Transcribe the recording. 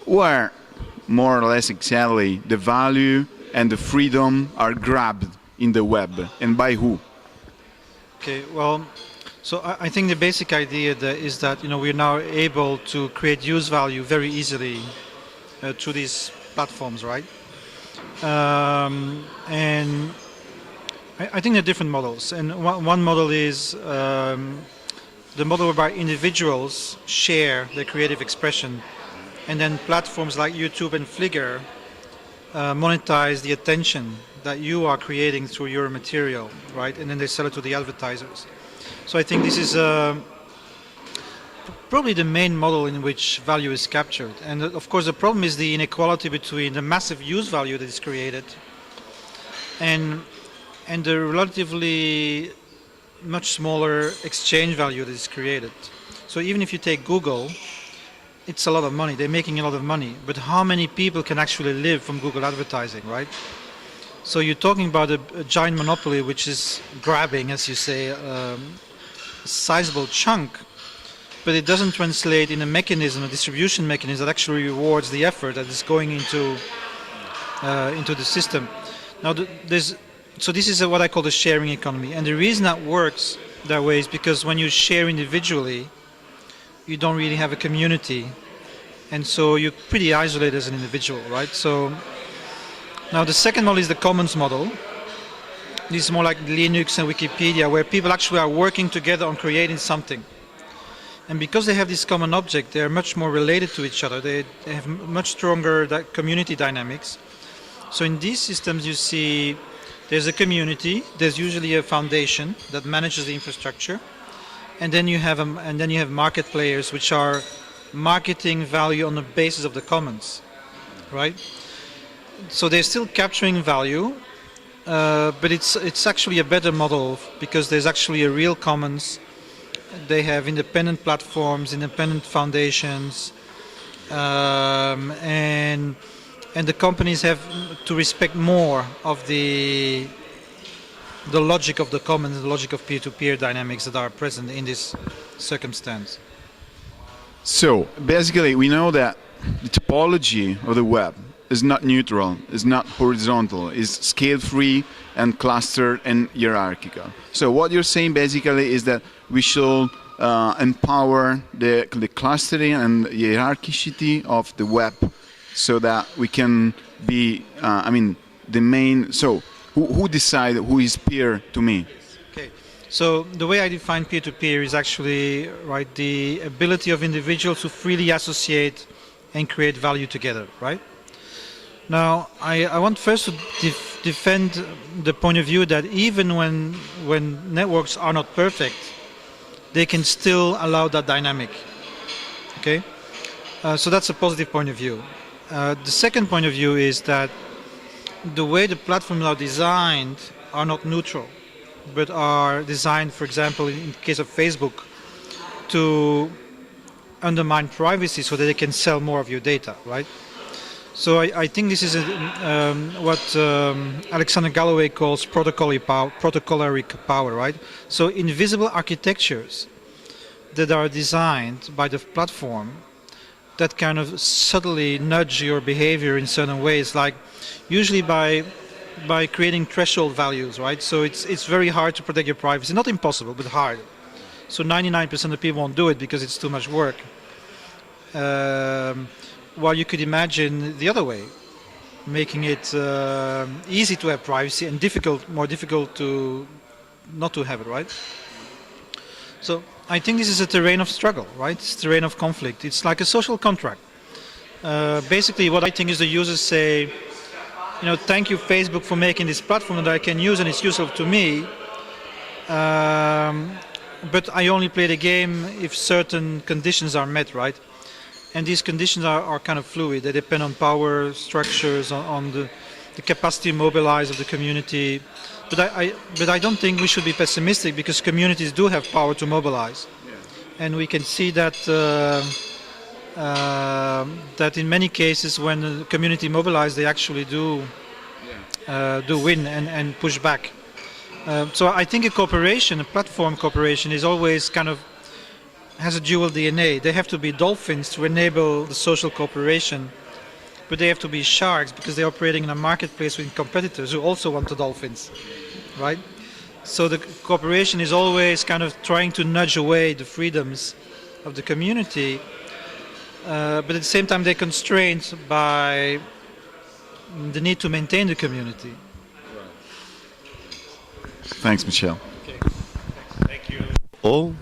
where more or less exactly the value and the freedom are grabbed in the web, and by who? Okay, well, so I think the basic idea is that we're now able to create use value very easily through these platforms, right? And I think there are different models, and one model is the model whereby individuals share their creative expression, and then platforms like YouTube and Flickr monetize the attention that you are creating through your material, right? And then they sell it to the advertisers. So I think this is probably the main model in which value is captured. And of course the problem is the inequality between the massive use value that is created and the relatively much smaller exchange value that is created. So even if you take Google, it's a lot of money, they're making a lot of money, but how many people can actually live from Google advertising, right? So you're talking about a giant monopoly which is grabbing, as you say, a sizable chunk, but it doesn't translate in a mechanism, a distribution mechanism that actually rewards the effort that is going into the system. Now, so this is what I call the sharing economy, and the reason that works that way is because when you share individually, you don't really have a community, and so you're pretty isolated as an individual, right? So now the second model is the commons model. This is more like Linux and Wikipedia, where people actually are working together on creating something. And because they have this common object, they are much more related to each other. They have much stronger community dynamics. So in these systems you see there's a community, there's usually a foundation that manages the infrastructure, and then you have market players which are marketing value on the basis of the commons, right? So they're still capturing value, but it's actually a better model because there's actually a real commons. They have independent platforms, independent foundations, and the companies have to respect more of the logic of the commons, the logic of peer-to-peer dynamics that are present in this circumstance. So basically we know that the topology of the web is not neutral, is not horizontal, is scale-free and clustered and hierarchical. So what you're saying basically is that we should empower the clustering and hierarchicity of the web so that we can be, the main, so who decides who is peer to me? Okay, so the way I define peer-to-peer is actually, right, the ability of individuals to freely associate and create value together, right? Now, I want first to defend the point of view that even when networks are not perfect, they can still allow that dynamic, okay? So that's a positive point of view. The second point of view is that the way the platforms are designed are not neutral, but are designed, for example, in the case of Facebook, to undermine privacy so that they can sell more of your data, right? So I think this is what Alexander Galloway calls protocolary power, right? So invisible architectures that are designed by the platform that kind of subtly nudge your behavior in certain ways, like usually by creating threshold values, right? So it's very hard to protect your privacy. Not impossible, but hard. So 99% of people won't do it because it's too much work. While you could imagine the other way, making it easy to have privacy and more difficult to not to have it, right? So I think this is a terrain of struggle, right? It's a terrain of conflict. It's like a social contract. Basically, what I think is the users say, thank you, Facebook, for making this platform that I can use and it's useful to me. But I only play the game if certain conditions are met, right? And these conditions are kind of fluid. They depend on power structures, on the capacity to mobilize of the community. But I don't think we should be pessimistic because communities do have power to mobilize. Yeah. And we can see that that in many cases when the community mobilizes, they actually do win and push back. So I think a platform cooperation is always kind of has a dual DNA. They have to be dolphins to enable the social cooperation, but they have to be sharks because they're operating in a marketplace with competitors who also want the dolphins, right? So the cooperation is always kind of trying to nudge away the freedoms of the community, but at the same time they're constrained by the need to maintain the community. Thanks, Michel. All